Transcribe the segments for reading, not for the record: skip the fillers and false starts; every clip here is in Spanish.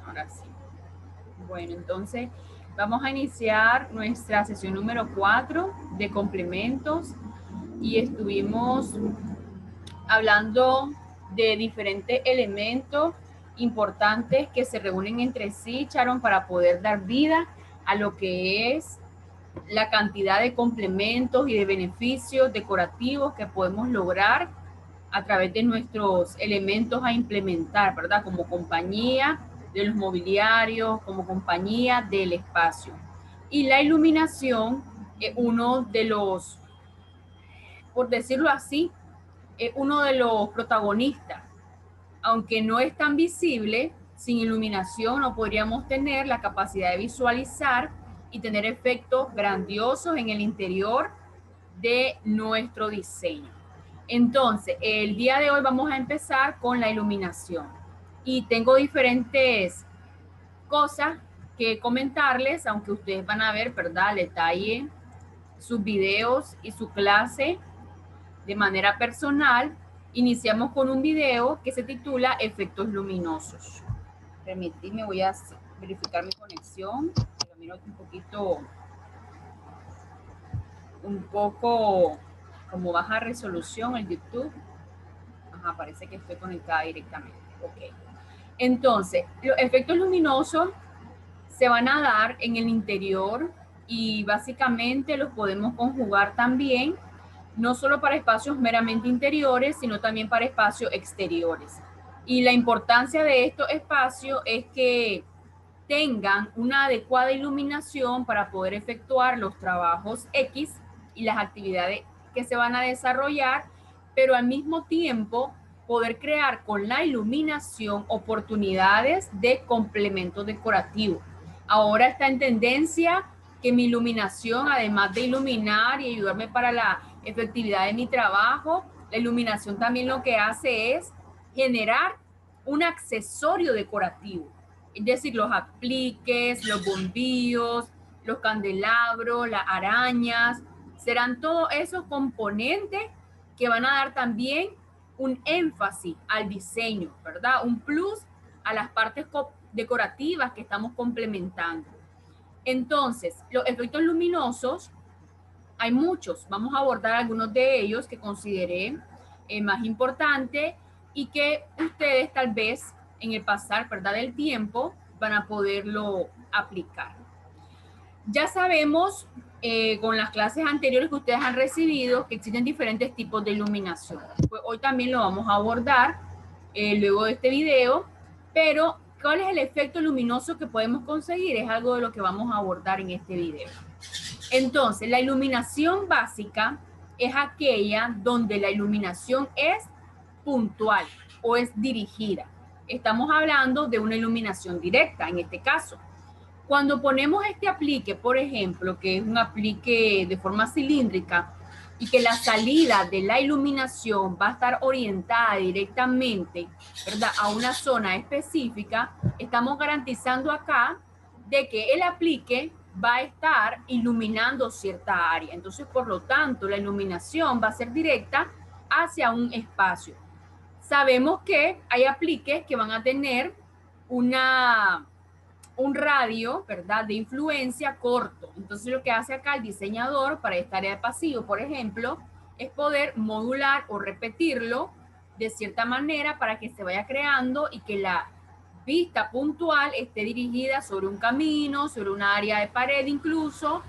Ahora sí. Bueno, entonces vamos a iniciar nuestra sesión número 4 de complementos y estuvimos hablando de diferentes elementos importantes que se reúnen entre sí, Sharon, para poder dar vida a lo que es la cantidad de complementos y de beneficios decorativos que podemos lograr a través de nuestros elementos a implementar, ¿verdad? Como compañía de los mobiliarios, como compañía del espacio. Y la iluminación es uno de los, por decirlo así, es uno de los protagonistas. Aunque no es tan visible, sin iluminación no podríamos tener la capacidad de visualizar y tener efectos grandiosos en el interior de nuestro diseño. Entonces, el día de hoy vamos a empezar con la iluminación. Y tengo diferentes cosas que comentarles, aunque ustedes van a ver, ¿verdad?, al detalle sus videos y su clase de manera personal. Iniciamos con un video que se titula Efectos luminosos. Permitidme, voy a verificar mi conexión. Miro un poco como baja resolución el YouTube. Ajá, parece que estoy conectada directamente. Ok. Entonces, los efectos luminosos se van a dar en el interior y básicamente los podemos conjugar también, no solo para espacios meramente interiores, sino también para espacios exteriores. Y la importancia de estos espacios es que tengan una adecuada iluminación para poder efectuar los trabajos X y las actividades que se van a desarrollar, pero al mismo tiempo poder crear con la iluminación oportunidades de complemento decorativo. Ahora está en tendencia que mi iluminación, además de iluminar y ayudarme para la efectividad de mi trabajo, la iluminación también lo que hace es generar un accesorio decorativo. Es decir, los apliques, los bombillos, los candelabros, las arañas, serán todos esos componentes que van a dar también un énfasis al diseño, ¿verdad? Un plus a las partes decorativas que estamos complementando. Entonces, los efectos luminosos, hay muchos, vamos a abordar algunos de ellos que consideré más importantes y que ustedes tal vez en el pasar, ¿verdad?, del tiempo van a poderlo aplicar. Ya sabemos con las clases anteriores que ustedes han recibido que existen diferentes tipos de iluminación. Pues hoy también lo vamos a abordar luego de este video, pero ¿cuál es el efecto luminoso que podemos conseguir? Es algo de lo que vamos a abordar en este video. Entonces, la iluminación básica es aquella donde la iluminación es puntual o es dirigida. Estamos hablando de una iluminación directa en este caso. Cuando ponemos este aplique, por ejemplo, que es un aplique de forma cilíndrica y que la salida de la iluminación va a estar orientada directamente, ¿verdad?, a una zona específica, estamos garantizando acá de que el aplique va a estar iluminando cierta área. Entonces, por lo tanto, la iluminación va a ser directa hacia un espacio. Sabemos que hay apliques que van a tener un radio, ¿verdad?, de influencia corto. Entonces, lo que hace acá el diseñador para esta área de pasillo, por ejemplo, es poder modular o repetirlo de cierta manera para que se vaya creando y que la vista puntual esté dirigida sobre un camino, sobre una área de pared incluso.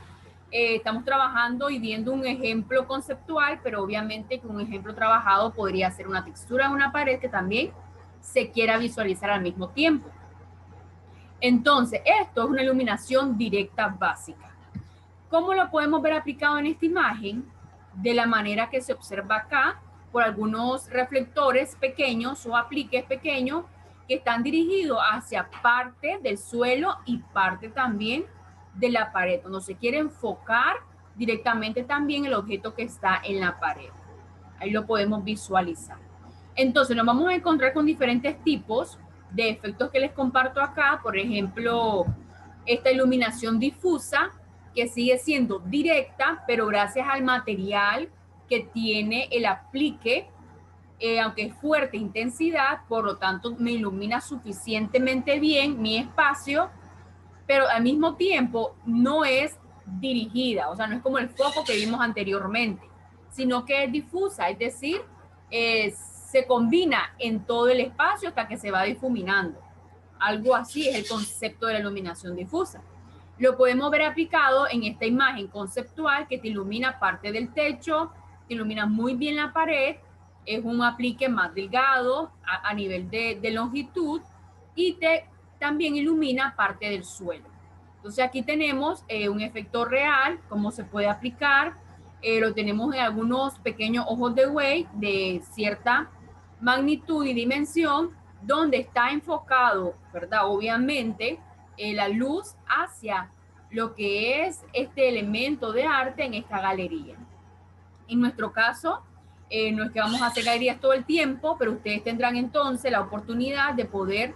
Estamos trabajando y viendo un ejemplo conceptual, pero obviamente que un ejemplo trabajado podría ser una textura en una pared que también se quiera visualizar al mismo tiempo. Entonces, esto es una iluminación directa básica. ¿Cómo lo podemos ver aplicado en esta imagen? De la manera que se observa acá, por algunos reflectores pequeños o apliques pequeños que están dirigidos hacia parte del suelo y parte también de la pared, donde se quiere enfocar directamente también el objeto que está en la pared. Ahí lo podemos visualizar. Entonces nos vamos a encontrar con diferentes tipos de efectos que les comparto acá. Por ejemplo, esta iluminación difusa que sigue siendo directa, pero gracias al material que tiene el aplique, aunque es fuerte intensidad, por lo tanto me ilumina suficientemente bien mi espacio, pero al mismo tiempo no es dirigida, o sea, no es como el foco que vimos anteriormente, sino que es difusa, es decir, se combina en todo el espacio hasta que se va difuminando. Algo así es el concepto de la iluminación difusa. Lo podemos ver aplicado en esta imagen conceptual que te ilumina parte del techo, te ilumina muy bien la pared, es un aplique más delgado a nivel de longitud y te también ilumina parte del suelo. Entonces aquí tenemos un efecto real, cómo se puede aplicar, lo tenemos en algunos pequeños ojos de buey de cierta magnitud y dimensión, donde está enfocado, ¿verdad? Obviamente, la luz hacia lo que es este elemento de arte en esta galería. En nuestro caso, no es que vamos a hacer galerías todo el tiempo, pero ustedes tendrán entonces la oportunidad de poder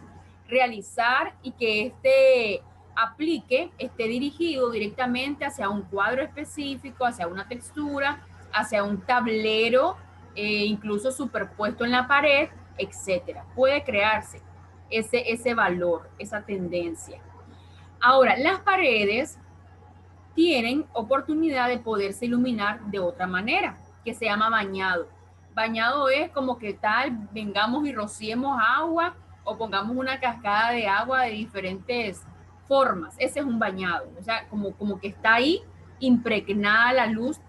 realizar y que este aplique esté dirigido directamente hacia un cuadro específico, hacia una textura, hacia un tablero, incluso superpuesto en la pared, etcétera. Puede crearse ese valor, esa tendencia. Ahora, las paredes tienen oportunidad de poderse iluminar de otra manera, que se llama bañado. Bañado es como que tal, vengamos y rociemos agua o pongamos una cascada de agua de diferentes formas. Ese es un bañado, o sea, como que está ahí impregnada la luz,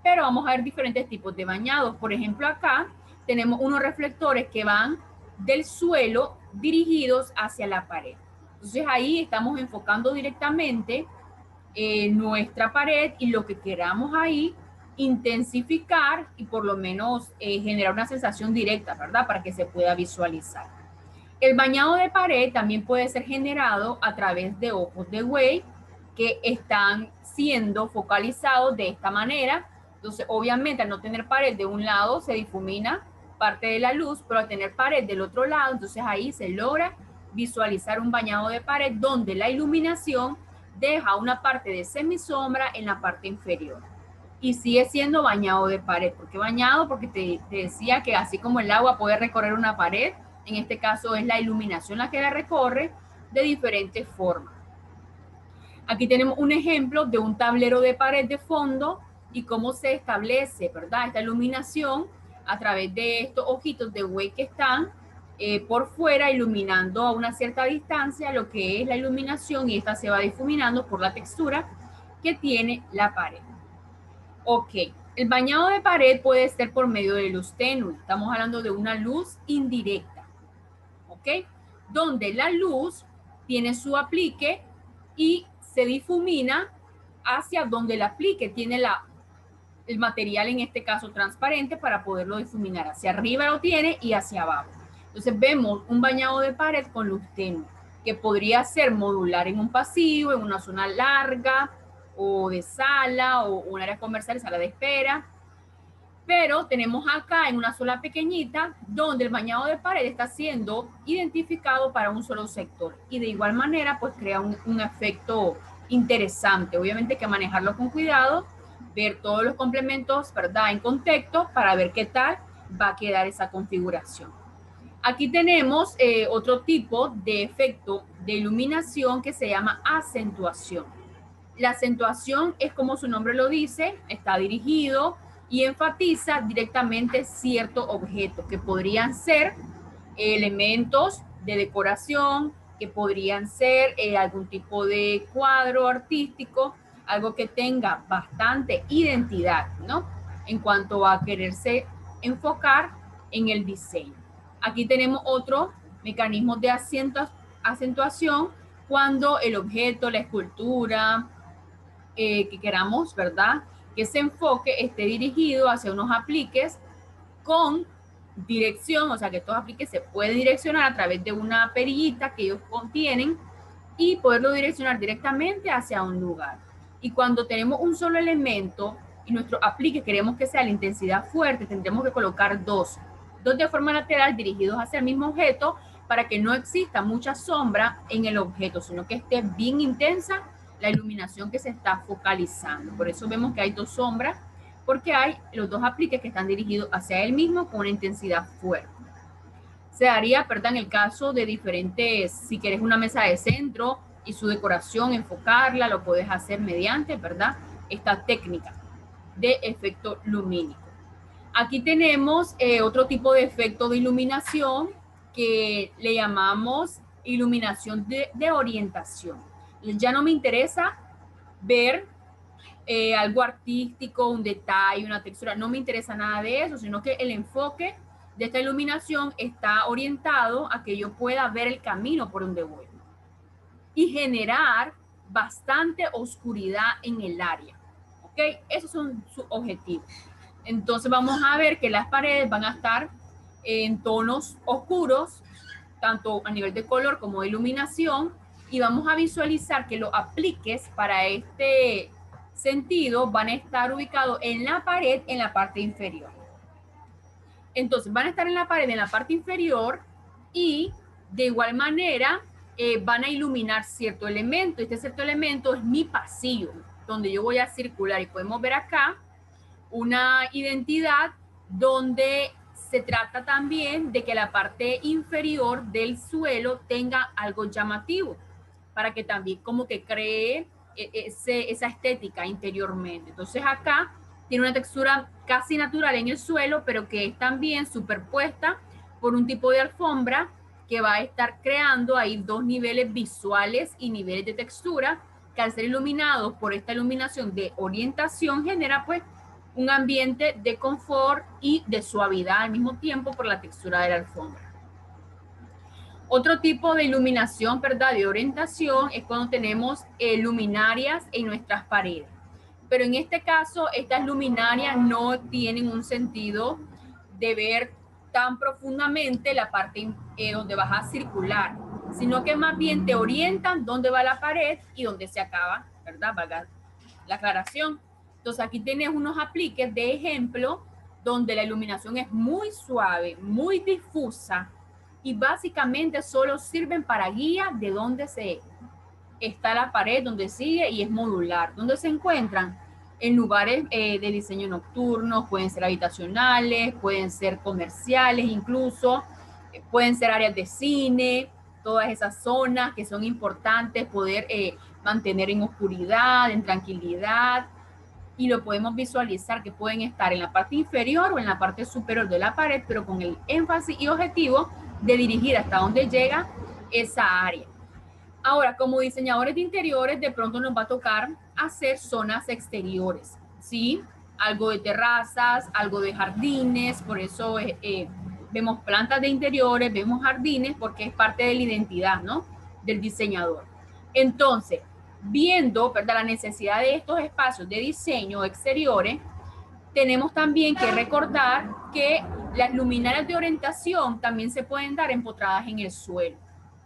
pero vamos a ver diferentes tipos de bañados. Por ejemplo, acá tenemos unos reflectores que van del suelo dirigidos hacia la pared. Entonces ahí estamos enfocando directamente nuestra pared y lo que queramos ahí intensificar y por lo menos generar una sensación directa, ¿verdad? Para que se pueda visualizar. El bañado de pared también puede ser generado a través de ojos de buey que están siendo focalizados de esta manera. Entonces, obviamente, al no tener pared de un lado, se difumina parte de la luz, pero al tener pared del otro lado, entonces ahí se logra visualizar un bañado de pared donde la iluminación deja una parte de semisombra en la parte inferior y sigue siendo bañado de pared. ¿Por qué bañado? Porque te decía que así como el agua puede recorrer una pared, en este caso es la iluminación la que la recorre de diferentes formas. Aquí tenemos un ejemplo de un tablero de pared de fondo y cómo se establece, ¿verdad? Esta iluminación a través de estos ojitos de buey que están por fuera, iluminando a una cierta distancia lo que es la iluminación, y esta se va difuminando por la textura que tiene la pared. Ok, el bañado de pared puede ser por medio de luz tenue. Estamos hablando de una luz indirecta, ¿ok? Donde la luz tiene su aplique y se difumina hacia donde el aplique tiene el material, en este caso transparente, para poderlo difuminar. Hacia arriba lo tiene y hacia abajo. Entonces vemos un bañado de pared con luz tenue, que podría ser modular en un pasillo, en una zona larga, o de sala, o un área comercial, sala de espera. Pero tenemos acá en una sola pequeñita, donde el bañado de pared está siendo identificado para un solo sector. Y de igual manera, pues crea un efecto interesante. Obviamente hay que manejarlo con cuidado, ver todos los complementos, ¿verdad?, en contexto, para ver qué tal va a quedar esa configuración. Aquí tenemos otro tipo de efecto de iluminación que se llama acentuación. La acentuación es, como su nombre lo dice, está dirigido y enfatiza directamente ciertos objetos que podrían ser elementos de decoración, que podrían ser algún tipo de cuadro artístico, algo que tenga bastante identidad, ¿no? En cuanto a quererse enfocar en el diseño. Aquí tenemos otro mecanismo de acentuación cuando el objeto, la escultura, que queramos, ¿verdad?, que ese enfoque esté dirigido hacia unos apliques con dirección, o sea que estos apliques se pueden direccionar a través de una perillita que ellos contienen y poderlo direccionar directamente hacia un lugar. Y cuando tenemos un solo elemento y nuestro aplique queremos que sea la intensidad fuerte, tendremos que colocar dos de forma lateral dirigidos hacia el mismo objeto para que no exista mucha sombra en el objeto, sino que esté bien intensa la iluminación que se está focalizando. Por eso vemos que hay dos sombras porque hay los dos apliques que están dirigidos hacia él mismo con una intensidad fuerte. Se haría, ¿verdad? En el caso de diferentes, si quieres una mesa de centro y su decoración, enfocarla, lo puedes hacer mediante, ¿verdad? Esta técnica de efecto lumínico. Aquí tenemos otro tipo de efecto de iluminación que le llamamos iluminación de orientación. Ya no me interesa ver algo artístico, un detalle, una textura, no me interesa nada de eso, sino que el enfoque de esta iluminación está orientado a que yo pueda ver el camino por donde voy y generar bastante oscuridad en el área. ¿Ok? Esos son sus objetivos. Entonces vamos a ver que las paredes van a estar en tonos oscuros, tanto a nivel de color como de iluminación, y vamos a visualizar que los apliques para este sentido van a estar ubicados en la pared en la parte inferior. Entonces van a estar en la pared en la parte inferior y de igual manera van a iluminar cierto elemento. Este cierto elemento es mi pasillo, donde yo voy a circular, y podemos ver acá una identidad donde se trata también de que la parte inferior del suelo tenga algo llamativo, para que también como que cree esa estética interiormente. Entonces acá tiene una textura casi natural en el suelo, pero que es también superpuesta por un tipo de alfombra que va a estar creando ahí dos niveles visuales y niveles de textura, que al ser iluminados por esta iluminación de orientación genera pues un ambiente de confort y de suavidad al mismo tiempo por la textura de la alfombra. Otro tipo de iluminación, ¿verdad?, de orientación es cuando tenemos luminarias en nuestras paredes. Pero en este caso, estas luminarias no tienen un sentido de ver tan profundamente la parte donde vas a circular, sino que más bien te orientan dónde va la pared y dónde se acaba, ¿verdad? Valga la aclaración. Entonces aquí tienes unos apliques de ejemplo donde la iluminación es muy suave, muy difusa, y básicamente solo sirven para guía de dónde está la pared, donde sigue, y es modular. ¿Dónde se encuentran? En lugares de diseño nocturno, pueden ser habitacionales, pueden ser comerciales incluso, pueden ser áreas de cine, todas esas zonas que son importantes poder mantener en oscuridad, en tranquilidad, y lo podemos visualizar que pueden estar en la parte inferior o en la parte superior de la pared, pero con el énfasis y objetivo de dirigir hasta donde llega esa área. Ahora, como diseñadores de interiores, de pronto nos va a tocar hacer zonas exteriores, ¿sí? Algo de terrazas, algo de jardines, por eso vemos plantas de interiores, vemos jardines, porque es parte de la identidad, ¿no?, del diseñador. Entonces, viendo, ¿verdad?, la necesidad de estos espacios de diseño exteriores, tenemos también que recordar que las luminarias de orientación también se pueden dar empotradas en el suelo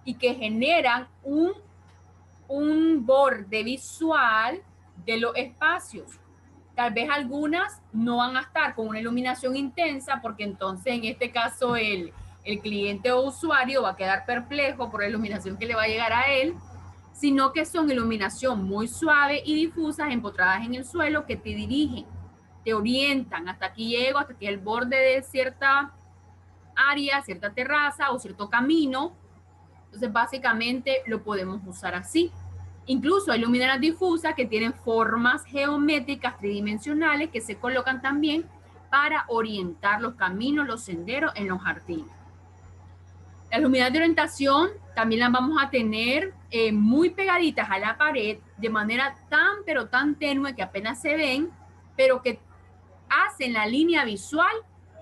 y que generan un borde visual de los espacios. Tal vez algunas no van a estar con una iluminación intensa, porque entonces en este caso el cliente o usuario va a quedar perplejo por la iluminación que le va a llegar a él, sino que son iluminación muy suave y difusas empotradas en el suelo que te dirigen, te orientan. Hasta aquí llego, hasta aquí el borde de cierta área, cierta terraza o cierto camino. Entonces básicamente lo podemos usar así. Incluso hay luminarias difusas que tienen formas geométricas tridimensionales que se colocan también para orientar los caminos, los senderos en los jardines. Las luminarias de orientación también las vamos a tener muy pegaditas a la pared, de manera tan pero tan tenue que apenas se ven, pero que hacen la línea visual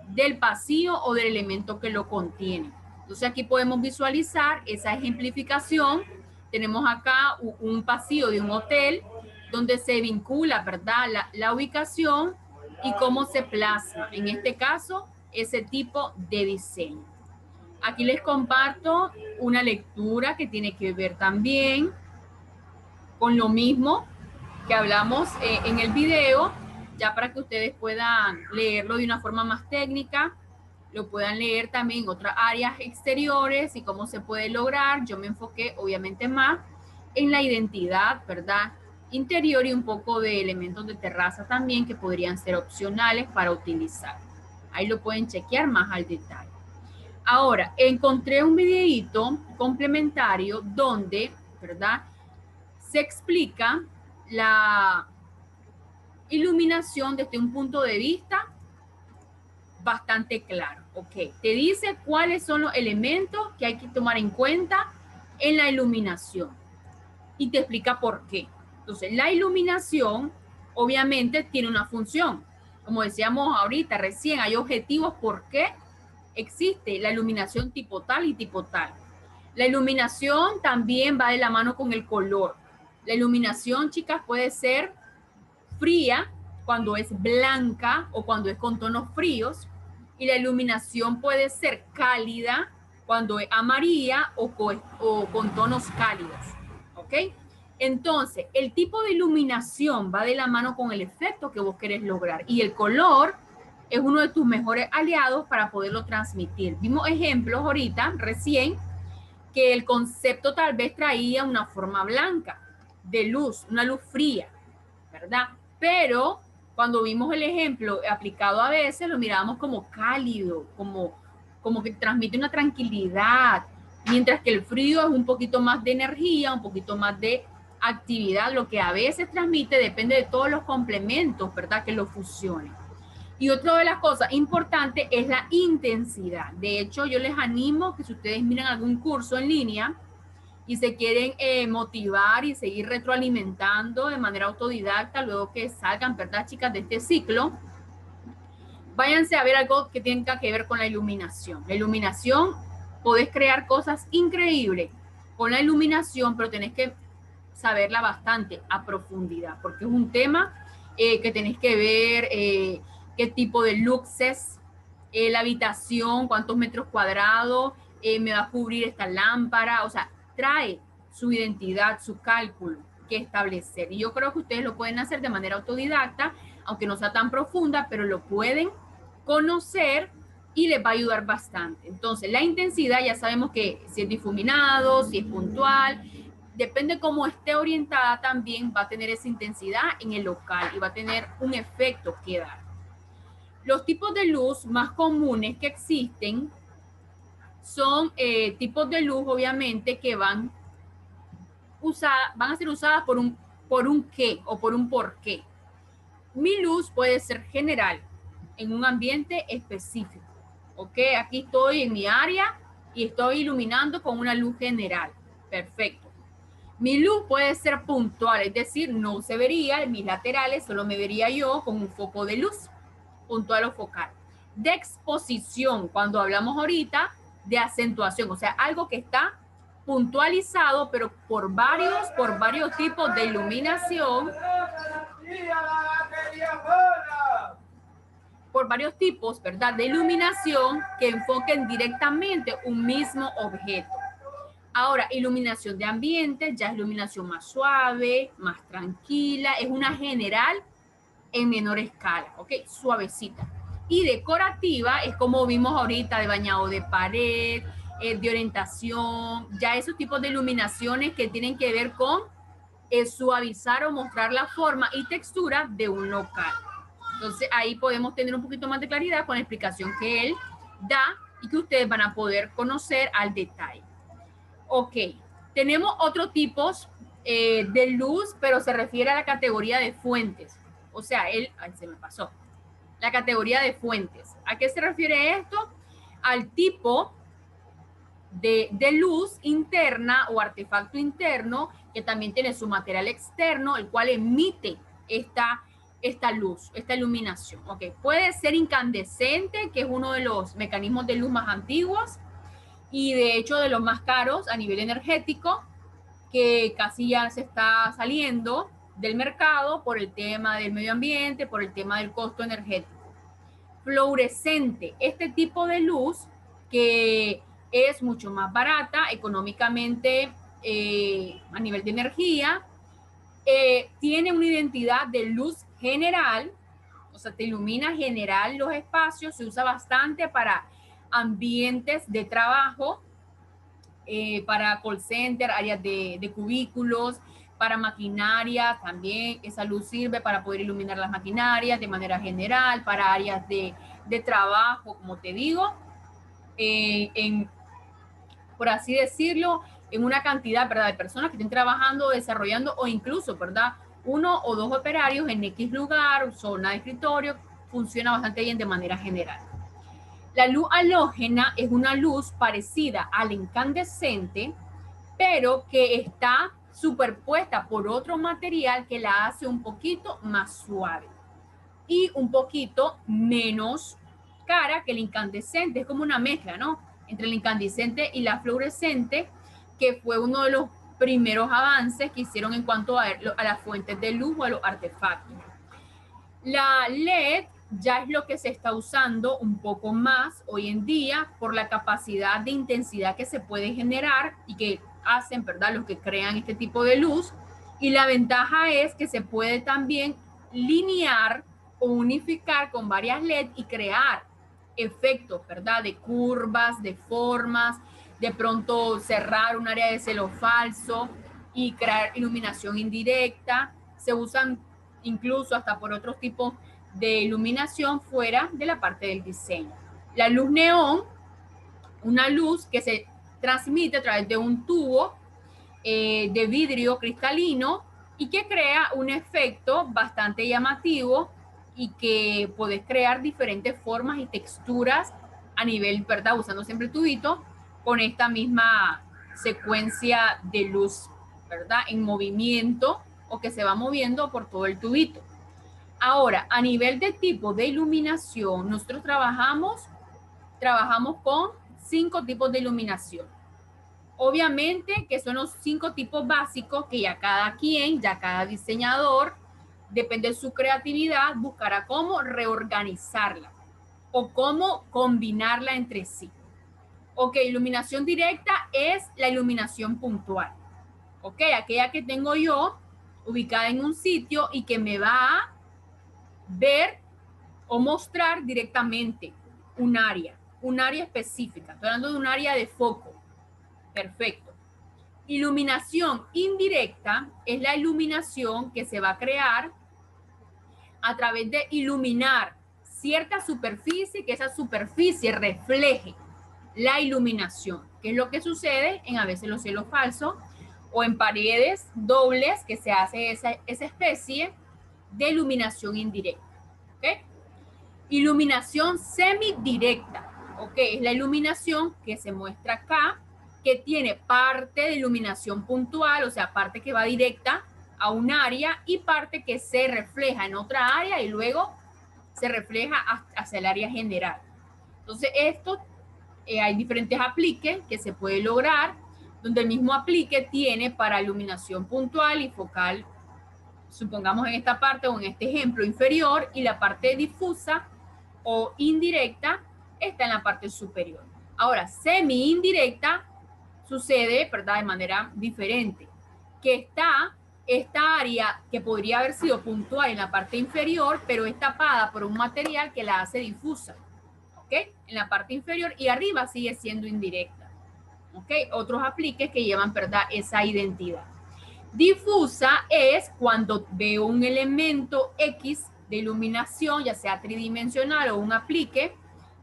del pasillo o del elemento que lo contiene. Entonces aquí podemos visualizar esa ejemplificación. Tenemos acá un pasillo de un hotel donde se vincula, ¿verdad?, la ubicación y cómo se plasma, en este caso, ese tipo de diseño. Aquí les comparto una lectura que tiene que ver también con lo mismo que hablamos en el video, ya para que ustedes puedan leerlo de una forma más técnica, lo puedan leer también en otras áreas exteriores y cómo se puede lograr. Yo me enfoqué obviamente más en la identidad, ¿verdad?, interior y un poco de elementos de terraza también que podrían ser opcionales para utilizar. Ahí lo pueden chequear más al detalle. Ahora, encontré un videíto complementario donde, ¿verdad?, se explica la iluminación desde un punto de vista bastante claro. Ok, te dice cuáles son los elementos que hay que tomar en cuenta en la iluminación y te explica por qué. Entonces, la iluminación obviamente tiene una función. Como decíamos ahorita, recién hay objetivos por qué existe la iluminación tipo tal y tipo tal. La iluminación también va de la mano con el color. La iluminación, chicas, puede ser fría cuando es blanca o cuando es con tonos fríos. Y la iluminación puede ser cálida cuando es amarilla o con tonos cálidos. ¿Ok? Entonces, el tipo de iluminación va de la mano con el efecto que vos querés lograr. Y el color es uno de tus mejores aliados para poderlo transmitir. Vimos ejemplos ahorita, recién, que el concepto tal vez traía una forma blanca de luz, una luz fría, ¿verdad? Pero cuando vimos el ejemplo aplicado a veces, lo mirábamos como cálido, como que transmite una tranquilidad, mientras que el frío es un poquito más de energía, un poquito más de actividad, lo que a veces transmite depende de todos los complementos, ¿verdad?, que lo fusionen. Y otra de las cosas importantes es la intensidad. De hecho, yo les animo que si ustedes miran algún curso en línea y se quieren motivar y seguir retroalimentando de manera autodidacta luego que salgan, ¿verdad, chicas?, de este ciclo, váyanse a ver algo que tenga que ver con la iluminación. La iluminación, podés crear cosas increíbles con la iluminación, pero tenés que saberla bastante a profundidad, porque es un tema que tenés que ver qué tipo de luxes, la habitación, cuántos metros cuadrados me va a cubrir esta lámpara, o sea, trae su identidad, su cálculo que establecer. Y yo creo que ustedes lo pueden hacer de manera autodidacta, aunque no sea tan profunda, pero lo pueden conocer y les va a ayudar bastante. Entonces, la intensidad ya sabemos que si es difuminado, si es puntual, depende cómo esté orientada también va a tener esa intensidad en el local y va a tener un efecto que dar. Los tipos de luz más comunes que existen son tipos de luz, obviamente, que van a ser usadas por un qué o por un por qué. Mi luz puede ser general en un ambiente específico. ¿Ok? Aquí estoy en mi área y estoy iluminando con una luz general. Perfecto. Mi luz puede ser puntual, es decir, no se vería en mis laterales, solo me vería yo con un foco de luz, puntual o focal. De exposición, cuando hablamos ahorita de acentuación, o sea, algo que está puntualizado, pero por varios tipos de iluminación, por varios tipos, ¿verdad?, de iluminación que enfoquen directamente un mismo objeto. Ahora, iluminación de ambiente, ya es iluminación más suave, más tranquila, es una general en menor escala, ¿ok? Suavecita. Y decorativa es como vimos ahorita, de bañado de pared, de orientación, ya esos tipos de iluminaciones que tienen que ver con suavizar o mostrar la forma y textura de un local. Entonces ahí podemos tener un poquito más de claridad con la explicación que él da y que ustedes van a poder conocer al detalle. Ok, tenemos otros tipos de luz, pero se refiere a la categoría de fuentes. O sea, se me pasó. La categoría de fuentes. ¿A qué se refiere esto? Al tipo de luz interna o artefacto interno que también tiene su material externo, el cual emite esta luz, esta iluminación. Ok, puede ser incandescente, que es uno de los mecanismos de luz más antiguos y de hecho de los más caros a nivel energético, que casi ya se está saliendo del mercado por el tema del medio ambiente, por el tema del costo energético. Fluorescente, este tipo de luz que es mucho más barata económicamente a nivel de energía, tiene una identidad de luz general, o sea, te ilumina general los espacios, se usa bastante para ambientes de trabajo, para call center, áreas de cubículos, Para maquinaria también esa luz sirve para poder iluminar las maquinarias de manera general, para áreas de trabajo, como te digo, por así decirlo, en una cantidad, ¿verdad?, de personas que estén trabajando, desarrollando o incluso, ¿verdad?, uno o dos operarios en X lugar, zona de escritorio, funciona bastante bien de manera general. La luz halógena es una luz parecida al incandescente, pero que está superpuesta por otro material que la hace un poquito más suave y un poquito menos cara que el incandescente. Es como una mezcla, ¿no?, entre el incandescente y la fluorescente, que fue uno de los primeros avances que hicieron en cuanto a las fuentes de luz o a los artefactos. La LED ya es lo que se está usando un poco más hoy en día por la capacidad de intensidad que se puede generar y que hacen, ¿verdad?, los que crean este tipo de luz. Y la ventaja es que se puede también linear o unificar con varias LED y crear efectos, ¿verdad?, de curvas, de formas, de pronto cerrar un área de cielo falso y crear iluminación indirecta. Se usan incluso hasta por otros tipos de iluminación fuera de la parte del diseño. La luz neón, una luz que se transmite a través de un tubo de vidrio cristalino y que crea un efecto bastante llamativo y que puedes crear diferentes formas y texturas a nivel, ¿verdad?, usando siempre el tubito con esta misma secuencia de luz, ¿verdad?, en movimiento o que se va moviendo por todo el tubito. Ahora, a nivel de tipo de iluminación, nosotros trabajamos con 5 tipos de iluminación. Obviamente que son los 5 tipos básicos que ya cada diseñador, depende de su creatividad, buscará cómo reorganizarla o cómo combinarla entre sí. Ok, iluminación directa es la iluminación puntual. Ok, aquella que tengo yo ubicada en un sitio y que me va a ver o mostrar directamente un área específica. Estoy hablando de un área de foco. Perfecto. Iluminación indirecta es la iluminación que se va a crear a través de iluminar cierta superficie, que esa superficie refleje la iluminación, que es lo que sucede en a veces los cielos falsos o en paredes dobles, que se hace esa especie de iluminación indirecta. ¿Okay? Iluminación semidirecta, ¿ok? Es la iluminación que se muestra acá, que tiene parte de iluminación puntual, o sea, parte que va directa a un área y parte que se refleja en otra área y luego se refleja hacia el área general. Entonces, esto hay diferentes apliques que se puede lograr, donde el mismo aplique tiene para iluminación puntual y focal, supongamos en esta parte o en este ejemplo inferior, y la parte difusa o indirecta está en la parte superior. Ahora, semi-indirecta sucede, ¿verdad?, de manera diferente, que está esta área que podría haber sido puntual en la parte inferior, pero es tapada por un material que la hace difusa, ¿ok?, en la parte inferior, y arriba sigue siendo indirecta, ¿ok? Otros apliques que llevan, ¿verdad?, esa identidad. Difusa es cuando veo un elemento X de iluminación, ya sea tridimensional o un aplique,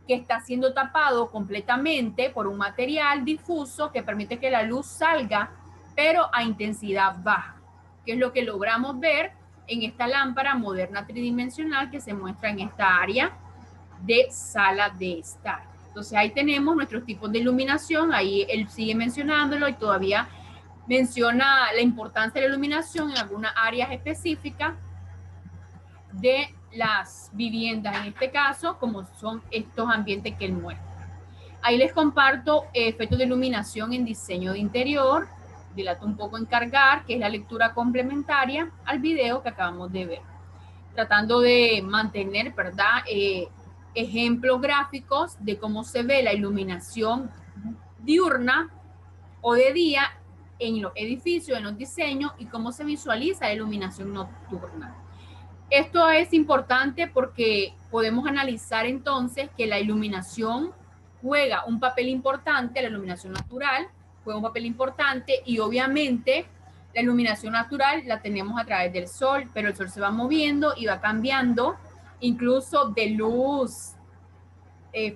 que está siendo tapado completamente por un material difuso que permite que la luz salga, pero a intensidad baja, que es lo que logramos ver en esta lámpara moderna tridimensional que se muestra en esta área de sala de estar. Entonces ahí tenemos nuestros tipos de iluminación, ahí él sigue mencionándolo y todavía menciona la importancia de la iluminación en algunas áreas específicas de las viviendas, en este caso, como son estos ambientes que él muestra. Ahí les comparto efectos de iluminación en diseño de interior, dilato un poco en cargar, que es la lectura complementaria al video que acabamos de ver, tratando de mantener, ¿verdad?, ejemplos gráficos de cómo se ve la iluminación diurna o de día en los edificios, en los diseños, y cómo se visualiza la iluminación nocturna. Esto es importante porque podemos analizar entonces que la iluminación juega un papel importante, la iluminación natural juega un papel importante, y obviamente La iluminación natural la tenemos a través del sol, pero el sol se va moviendo y va cambiando, incluso de luz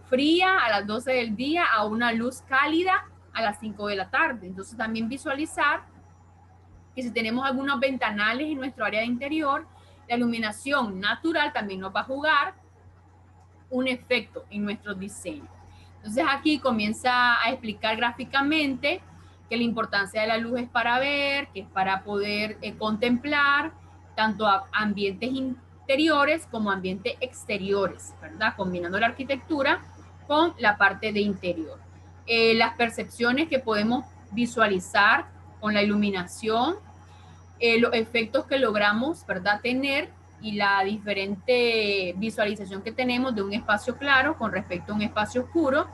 fría a las 12 del día a una luz cálida a las 5 de la tarde. Entonces también visualizar que si tenemos algunos ventanales en nuestro área de interior, la iluminación natural también nos va a jugar un efecto en nuestro diseño. Entonces aquí comienza a explicar gráficamente que la importancia de la luz es para ver, que es para poder contemplar tanto ambientes interiores como ambientes exteriores, ¿verdad? Combinando la arquitectura con la parte de interior. Las percepciones que podemos visualizar con la iluminación, los efectos que logramos, ¿verdad?, tener y la diferente visualización que tenemos de un espacio claro con respecto a un espacio oscuro.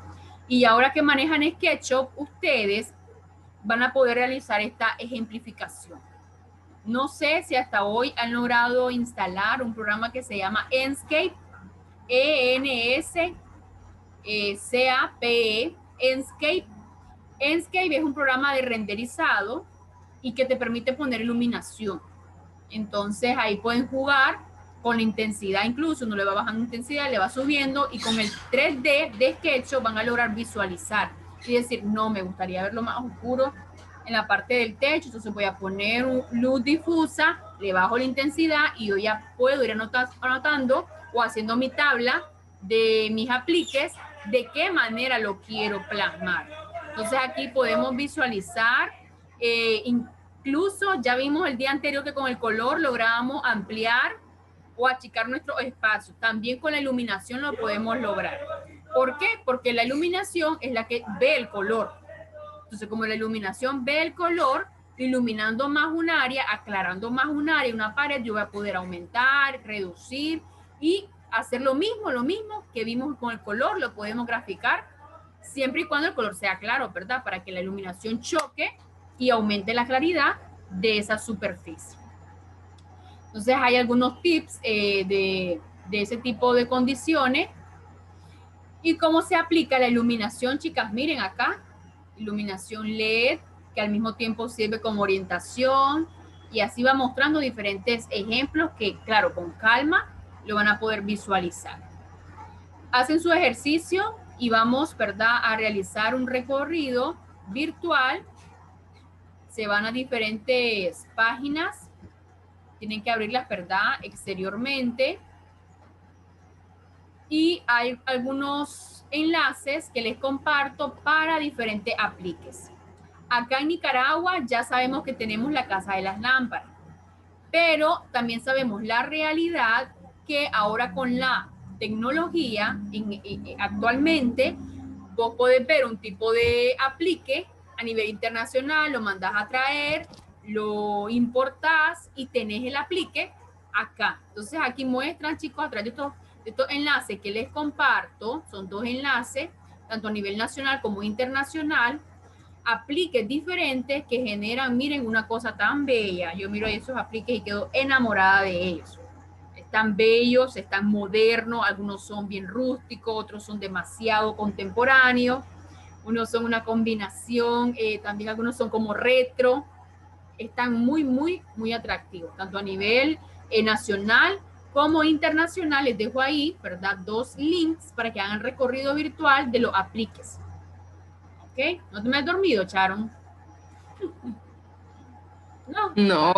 Y ahora que manejan SketchUp, ustedes van a poder realizar esta ejemplificación. No sé si hasta hoy han logrado instalar un programa que se llama Enscape, E-N-S-C-A-P-E, Enscape. Enscape es un programa de renderizado y que te permite poner iluminación. Entonces ahí pueden jugar con la intensidad, incluso uno le va bajando intensidad, le va subiendo y con el 3D de SketchUp van a lograr visualizar y decir, no, me gustaría verlo más oscuro en la parte del techo, entonces voy a poner luz difusa, le bajo la intensidad y yo ya puedo ir anotando o haciendo mi tabla de mis apliques, de qué manera lo quiero plasmar. Entonces aquí podemos visualizar, incluso ya vimos el día anterior que con el color lográbamos ampliar o achicar nuestro espacio. También con la iluminación lo podemos lograr. ¿Por qué? Porque la iluminación es la que ve el color. Entonces, como la iluminación ve el color, iluminando más un área, aclarando más un área, una pared, yo voy a poder aumentar, reducir y hacer lo mismo que vimos con el color, lo podemos graficar siempre y cuando el color sea claro, ¿verdad? Para que la iluminación choque y aumente la claridad de esa superficie. Entonces hay algunos tips de ese tipo de condiciones. ¿Y cómo se aplica la iluminación, chicas? Miren acá, iluminación LED, que al mismo tiempo sirve como orientación, y así va mostrando diferentes ejemplos que, claro, con calma lo van a poder visualizar. Hacen su ejercicio y vamos, ¿verdad?, a realizar un recorrido virtual. Se van a diferentes páginas, tienen que abrirlas, ¿verdad?, exteriormente. Y hay algunos enlaces que les comparto para diferentes apliques. Acá en Nicaragua ya sabemos que tenemos la Casa de las Lámparas, pero también sabemos la realidad que ahora con la tecnología, actualmente, vos podés ver un tipo de aplique a nivel internacional, lo mandás a traer, lo importás y tenés el aplique acá. Entonces aquí muestran, chicos, a través de estos enlaces que les comparto, son 2 enlaces, tanto a nivel nacional como internacional, apliques diferentes que generan, miren, una cosa tan bella. Yo miro esos apliques y quedo enamorada de ellos. Están bellos, están modernos, algunos son bien rústicos, otros son demasiado contemporáneos, unos son una combinación, también algunos son como retro, están muy atractivos, tanto a nivel nacional como internacional. Les dejo ahí, ¿verdad?, 2 links para que hagan recorrido virtual de los apliques. ¿Ok? ¿No te me has dormido, Sharon? No. No.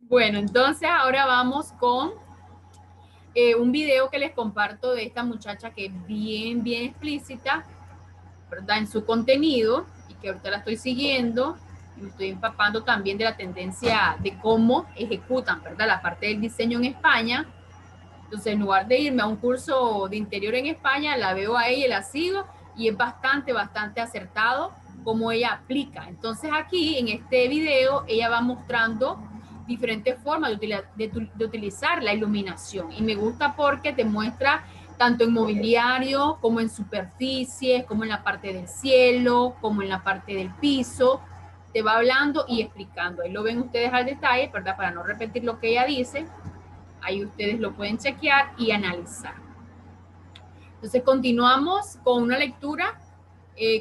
Bueno, entonces ahora vamos con un video que les comparto de esta muchacha que es bien explícita, ¿verdad?, en su contenido, y que ahorita la estoy siguiendo y me estoy empapando también de la tendencia de cómo ejecutan, ¿verdad?, la parte del diseño en España. Entonces, en lugar de irme a un curso de interior en España, la veo a ella y la sigo, y es bastante acertado cómo ella aplica. Entonces, aquí en este video, ella va mostrando diferentes formas de utilizar la iluminación. Y me gusta porque te muestra tanto en mobiliario, como en superficies, como en la parte del cielo, como en la parte del piso. Te va hablando y explicando. Ahí lo ven ustedes al detalle, ¿verdad? Para no repetir lo que ella dice. Ahí ustedes lo pueden chequear y analizar. Entonces continuamos con una lectura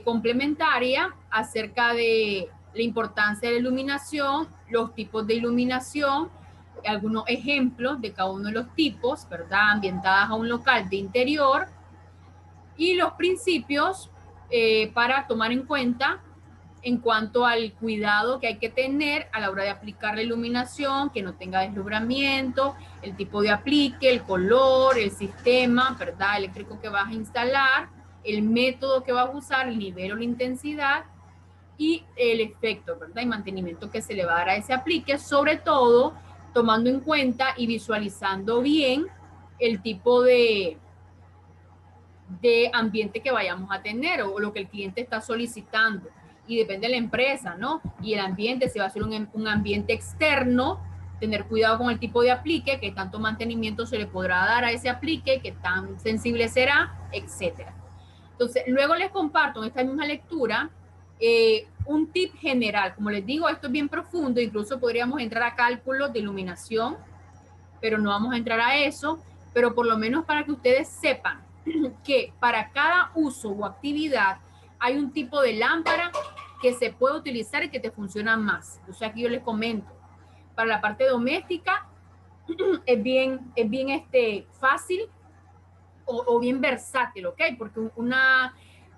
complementaria acerca de la importancia de la iluminación, los tipos de iluminación, algunos ejemplos de cada uno de los tipos, ¿verdad? Ambientadas a un local de interior y los principios para tomar en cuenta en cuanto al cuidado que hay que tener a la hora de aplicar la iluminación, que no tenga deslumbramiento, el tipo de aplique, el color, el sistema, ¿verdad? Eléctrico que vas a instalar, el método que vas a usar, el nivel o la intensidad y el efecto, ¿verdad? Y mantenimiento que se le va a dar a ese aplique, sobre todo tomando en cuenta y visualizando bien el tipo de ambiente que vayamos a tener o lo que el cliente está solicitando. Y depende de la empresa, ¿no? Y el ambiente, si va a ser un ambiente externo, tener cuidado con el tipo de aplique, qué tanto mantenimiento se le podrá dar a ese aplique, qué tan sensible será, etcétera. Entonces, luego les comparto en esta misma lectura un tip general. Como les digo, esto es bien profundo, incluso podríamos entrar a cálculos de iluminación, pero no vamos a entrar a eso, pero por lo menos para que ustedes sepan que para cada uso o actividad hay un tipo de lámpara que se puede utilizar y que te funciona más. O sea, aquí yo les comento, para la parte doméstica es bien fácil o bien versátil, ¿ok? Porque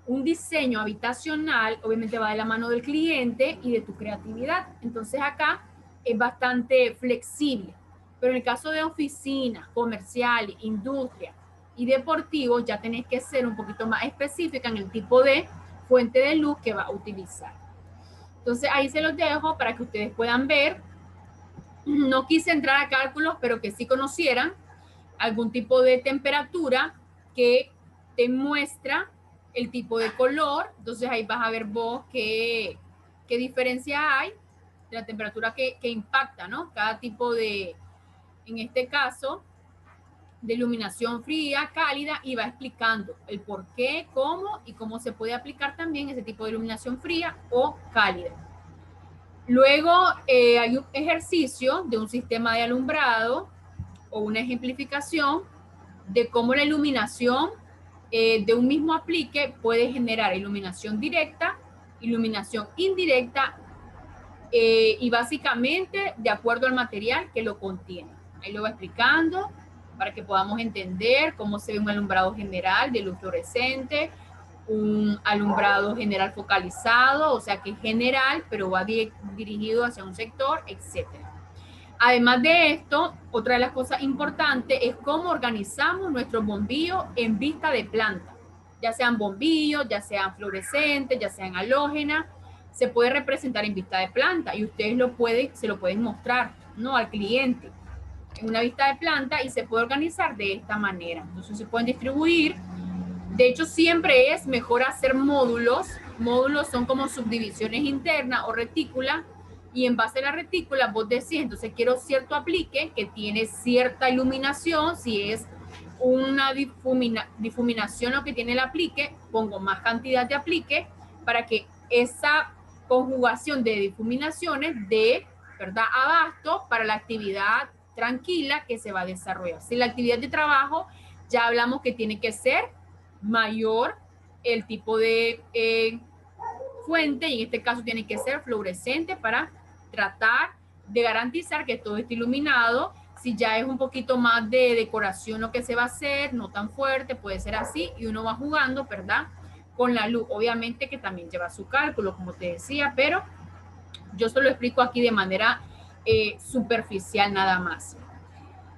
un diseño habitacional obviamente va de la mano del cliente y de tu creatividad. Entonces acá es bastante flexible. Pero en el caso de oficinas, comerciales, industria y deportivos, ya tenés que ser un poquito más específica en el tipo de fuente de luz que va a utilizar. Entonces ahí se los dejo para que ustedes puedan ver. No quise entrar a cálculos, pero que sí conocieran algún tipo de temperatura que te muestra el tipo de color. Entonces ahí vas a ver vos qué diferencia hay de la temperatura que impacta, ¿no? Cada tipo de, en este caso, de iluminación fría, cálida, y va explicando el por qué, cómo y cómo se puede aplicar también ese tipo de iluminación fría o cálida. Luego hay un ejercicio de un sistema de alumbrado o una ejemplificación de cómo la iluminación de un mismo aplique puede generar iluminación directa, iluminación indirecta y básicamente de acuerdo al material que lo contiene. Ahí lo va explicando para que podamos entender cómo se ve un alumbrado general de luz fluorescente, un alumbrado general focalizado, o sea que es general, pero va dirigido hacia un sector, etcétera. Además de esto, otra de las cosas importantes es cómo organizamos nuestros bombillos en vista de planta, ya sean bombillos, ya sean fluorescentes, ya sean halógenas, se puede representar en vista de planta y ustedes se lo pueden mostrar, ¿no? Al cliente en una vista de planta y se puede organizar de esta manera. Entonces se pueden distribuir. De hecho, siempre es mejor hacer módulos. Módulos son como subdivisiones internas o retículas y en base a la retícula vos decís, entonces quiero cierto aplique que tiene cierta iluminación, si es una difuminación lo que tiene el aplique, pongo más cantidad de aplique para que esa conjugación de difuminaciones dé, ¿verdad?, abasto para la actividad tranquila que se va a desarrollar. Si la actividad de trabajo, ya hablamos que tiene que ser mayor el tipo de fuente y en este caso tiene que ser fluorescente para tratar de garantizar que todo esté iluminado. Si ya es un poquito más de decoración lo que se va a hacer, no tan fuerte, puede ser así y uno va jugando, ¿verdad?, con la luz. Obviamente que también lleva su cálculo, como te decía, pero yo se lo explico aquí de manera superficial nada más.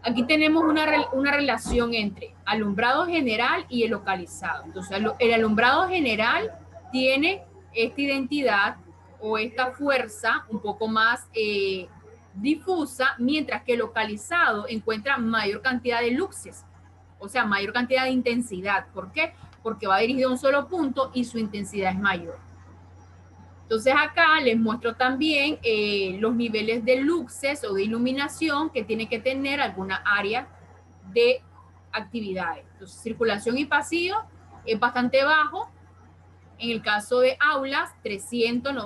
Aquí tenemos una relación entre alumbrado general y el localizado. Entonces, el alumbrado general tiene esta identidad o esta fuerza un poco más difusa, mientras que el localizado encuentra mayor cantidad de luxes, o sea, mayor cantidad de intensidad. ¿Por qué? Porque va dirigido a un solo punto y su intensidad es mayor. Entonces acá les muestro también los niveles de luxes o de iluminación que tiene que tener alguna área de actividades. Entonces circulación y pasillo es bastante bajo. En el caso de aulas, 300 no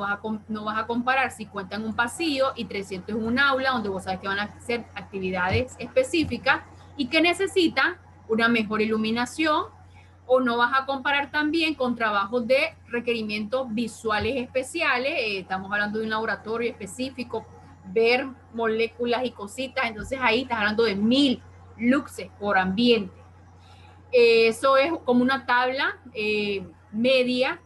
vas a comparar si cuentan un pasillo y 300 es un aula donde vos sabes que van a hacer actividades específicas y que necesitan una mejor iluminación O no vas a comparar también con trabajos de requerimientos visuales especiales. Estamos hablando de un laboratorio específico, ver moléculas y cositas. Entonces ahí estás hablando de 1000 luxes por ambiente. Eso es como una tabla media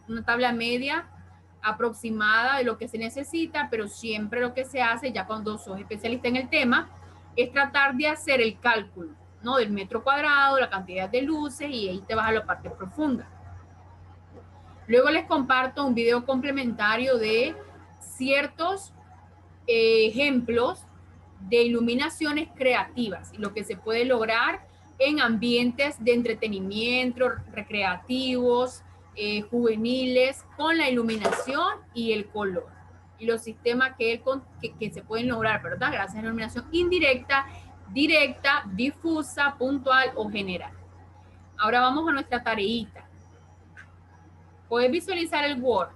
aproximada de lo que se necesita, pero siempre lo que se hace, ya cuando sos especialista en el tema, es tratar de hacer el cálculo, ¿no? Del metro cuadrado, la cantidad de luces, y ahí te vas a la parte profunda. Luego les comparto un video complementario de ciertos ejemplos de iluminaciones creativas y lo que se puede lograr en ambientes de entretenimiento, recreativos, juveniles, con la iluminación y el color. Y los sistemas que se pueden lograr, ¿verdad? Gracias a la iluminación indirecta, directa, difusa, puntual o general. Ahora vamos a nuestra tareita. ¿Puedes visualizar el Word?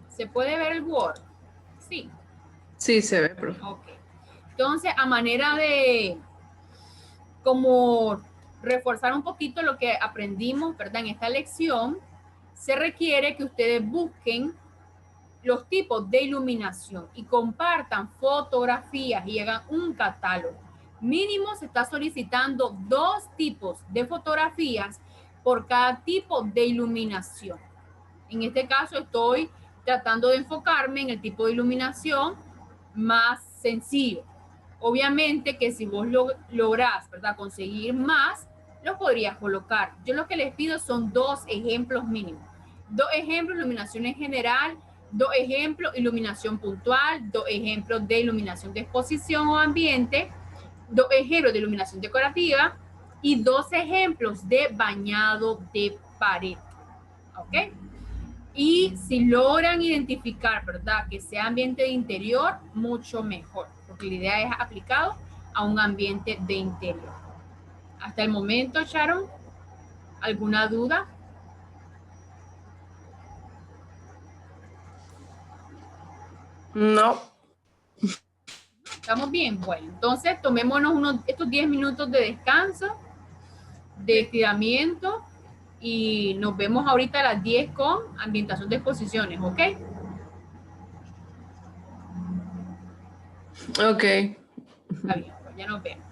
¿Se puede ver el Word? Sí. Sí, se ve, profe. Ok. Entonces, a manera de como reforzar un poquito lo que aprendimos, ¿verdad? En esta lección, se requiere que ustedes busquen los tipos de iluminación y compartan fotografías y hagan un catálogo. Mínimo se está solicitando 2 tipos de fotografías por cada tipo de iluminación. En este caso estoy tratando de enfocarme en el tipo de iluminación más sencillo. Obviamente que si vos lográs, ¿verdad?, conseguir más, los podrías colocar. Yo lo que les pido son 2 ejemplos mínimos. 2 ejemplos, iluminación en general, 2 ejemplos, iluminación puntual, 2 ejemplos de iluminación de exposición o ambiente, 2 ejemplos de iluminación decorativa y 2 ejemplos de bañado de pared. ¿Ok? Y si logran identificar, ¿verdad?, que sea ambiente de interior, mucho mejor, porque la idea es aplicado a un ambiente de interior. Hasta el momento, Sharon, ¿alguna duda? No. ¿Estamos bien? Bueno, entonces tomémonos estos 10 minutos de descanso, de estiramiento, y nos vemos ahorita a las 10 con ambientación de exposiciones, ¿ok? Ok. Está bien, pues ya nos vemos.